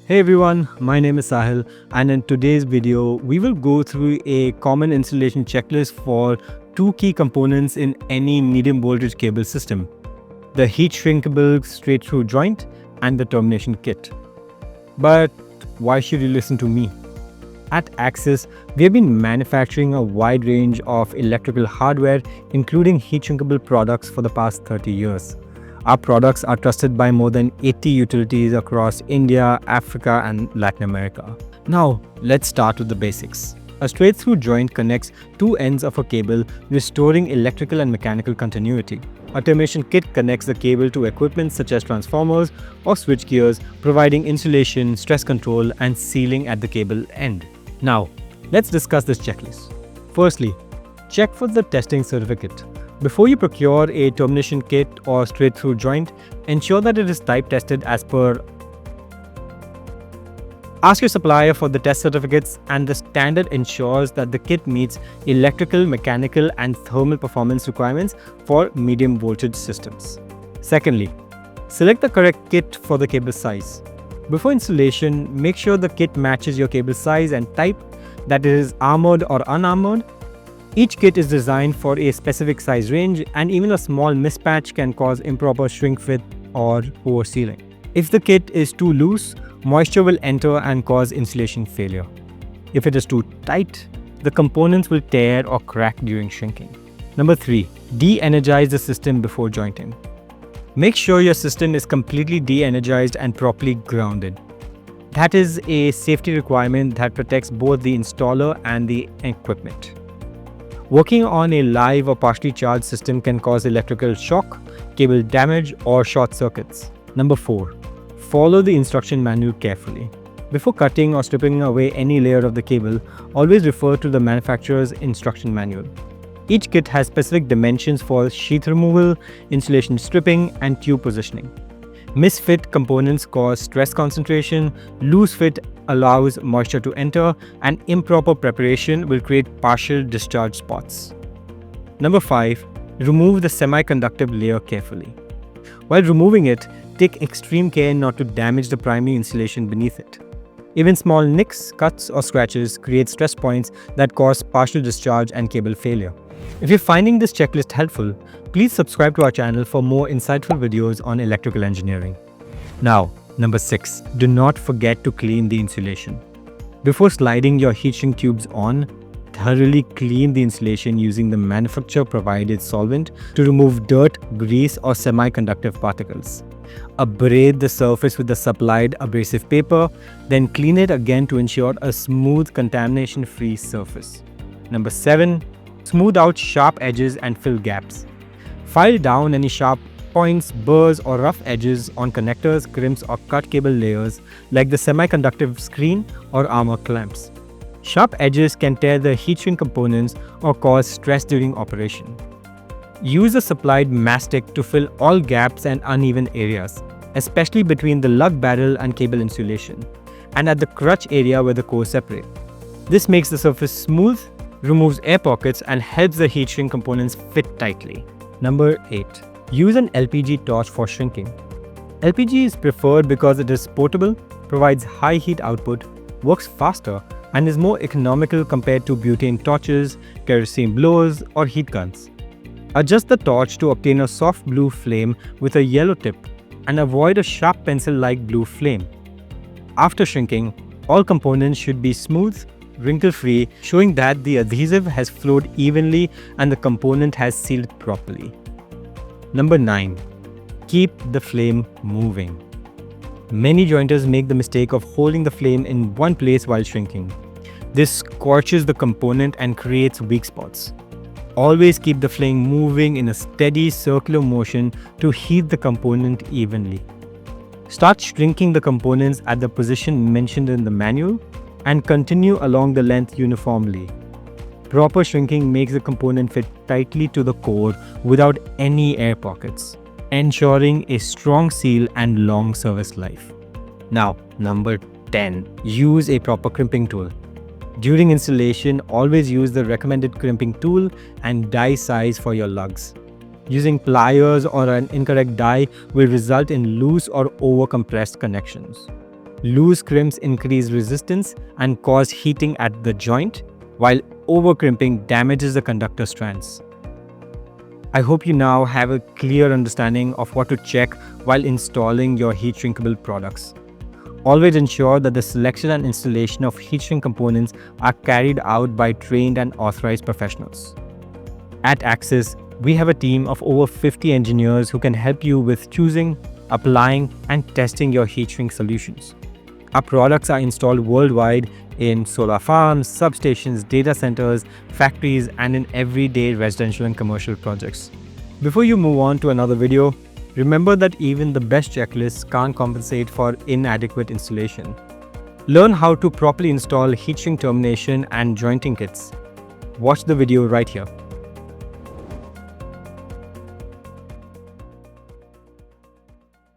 Hey everyone, my name is Sahil, and in today's video, we will go through a common installation checklist for two key components in any medium voltage cable system: the heat shrinkable straight through joint and the termination kit. But why should you listen to me? At Axis, we have been manufacturing a wide range of electrical hardware, including heat shrinkable products, for the past 30 years. Our products are trusted by more than 80 utilities across India, Africa, and Latin America. Now, let's start with the basics. A straight-through joint connects two ends of a cable, restoring electrical and mechanical continuity. A termination kit connects the cable to equipment such as transformers or switchgears, providing insulation, stress control, and sealing at the cable end. Now, let's discuss this checklist. Firstly, check for the testing certificate. Before you procure a termination kit or straight-through joint, ensure that it is type tested as per. Ask your supplier for the test certificates, and the standard ensures that the kit meets electrical, mechanical, and thermal performance requirements for medium voltage systems. Secondly, select the correct kit for the cable size. Before installation, make sure the kit matches your cable size and type, that it is armored or unarmored. Each kit is designed for a specific size range, and even a small mismatch can cause improper shrink fit or poor sealing. If the kit is too loose, moisture will enter and cause insulation failure. If it is too tight, the components will tear or crack during shrinking. Number 3. De-energize the system before jointing. Make sure your system is completely de-energized and properly grounded. That is a safety requirement that protects both the installer and the equipment. Working on a live or partially charged system can cause electrical shock, cable damage, or short circuits. Number 4. Follow the instruction manual carefully. Before cutting or stripping away any layer of the cable, always refer to the manufacturer's instruction manual. Each kit has specific dimensions for sheath removal, insulation stripping, and tube positioning. Misfit components cause stress concentration, loose fit allows moisture to enter, and improper preparation will create partial discharge spots. Number 5. Remove the semiconductor layer carefully. While removing it, take extreme care not to damage the primary insulation beneath it. Even small nicks, cuts, or scratches create stress points that cause partial discharge and cable failure. If you're finding this checklist helpful, please subscribe to our channel for more insightful videos on electrical engineering. Now, number 6. Do not forget to clean the insulation. Before sliding your heat shrink tubes on, thoroughly clean the insulation using the manufacturer-provided solvent to remove dirt, grease, or semiconductor particles. Abrade the surface with the supplied abrasive paper, then clean it again to ensure a smooth, contamination-free surface. Number 7. Smooth out sharp edges and fill gaps. File down any sharp points, burrs, or rough edges on connectors, crimps, or cut cable layers like the semiconductor screen or armor clamps. Sharp edges can tear the heat shrink components or cause stress during operation. Use a supplied mastic to fill all gaps and uneven areas, especially between the lug barrel and cable insulation, and at the crutch area where the cores separate. This makes the surface smooth, removes air pockets, and helps the heat shrink components fit tightly. Number 8. Use an LPG torch for shrinking. LPG is preferred because it is portable, provides high heat output, works faster, and is more economical compared to butane torches, kerosene blowers, or heat guns. Adjust the torch to obtain a soft blue flame with a yellow tip, and avoid a sharp pencil-like blue flame. After shrinking, all components should be smooth, wrinkle-free, showing that the adhesive has flowed evenly and the component has sealed properly. Number 9. Keep the flame moving. Many jointers make the mistake of holding the flame in one place while shrinking. This scorches the component and creates weak spots. Always keep the flame moving in a steady circular motion to heat the component evenly. Start shrinking the components at the position mentioned in the manual and continue along the length uniformly. Proper shrinking makes the component fit tightly to the core without any air pockets, ensuring a strong seal and long service life. Now, number 10. Use a proper crimping tool. During installation, always use the recommended crimping tool and die size for your lugs. Using pliers or an incorrect die will result in loose or over-compressed connections. Loose crimps increase resistance and cause heating at the joint, while over-crimping damages the conductor strands. I hope you now have a clear understanding of what to check while installing your heat shrinkable products. Always ensure that the selection and installation of heat shrink components are carried out by trained and authorized professionals. At Axis, we have a team of over 50 engineers who can help you with choosing, applying, and testing your heat shrink solutions. Our products are installed worldwide in solar farms, substations, data centers, factories, and in everyday residential and commercial projects. Before you move on to another video, remember that even the best checklists can't compensate for inadequate installation. Learn how to properly install heat shrink termination and jointing kits. Watch the video right here.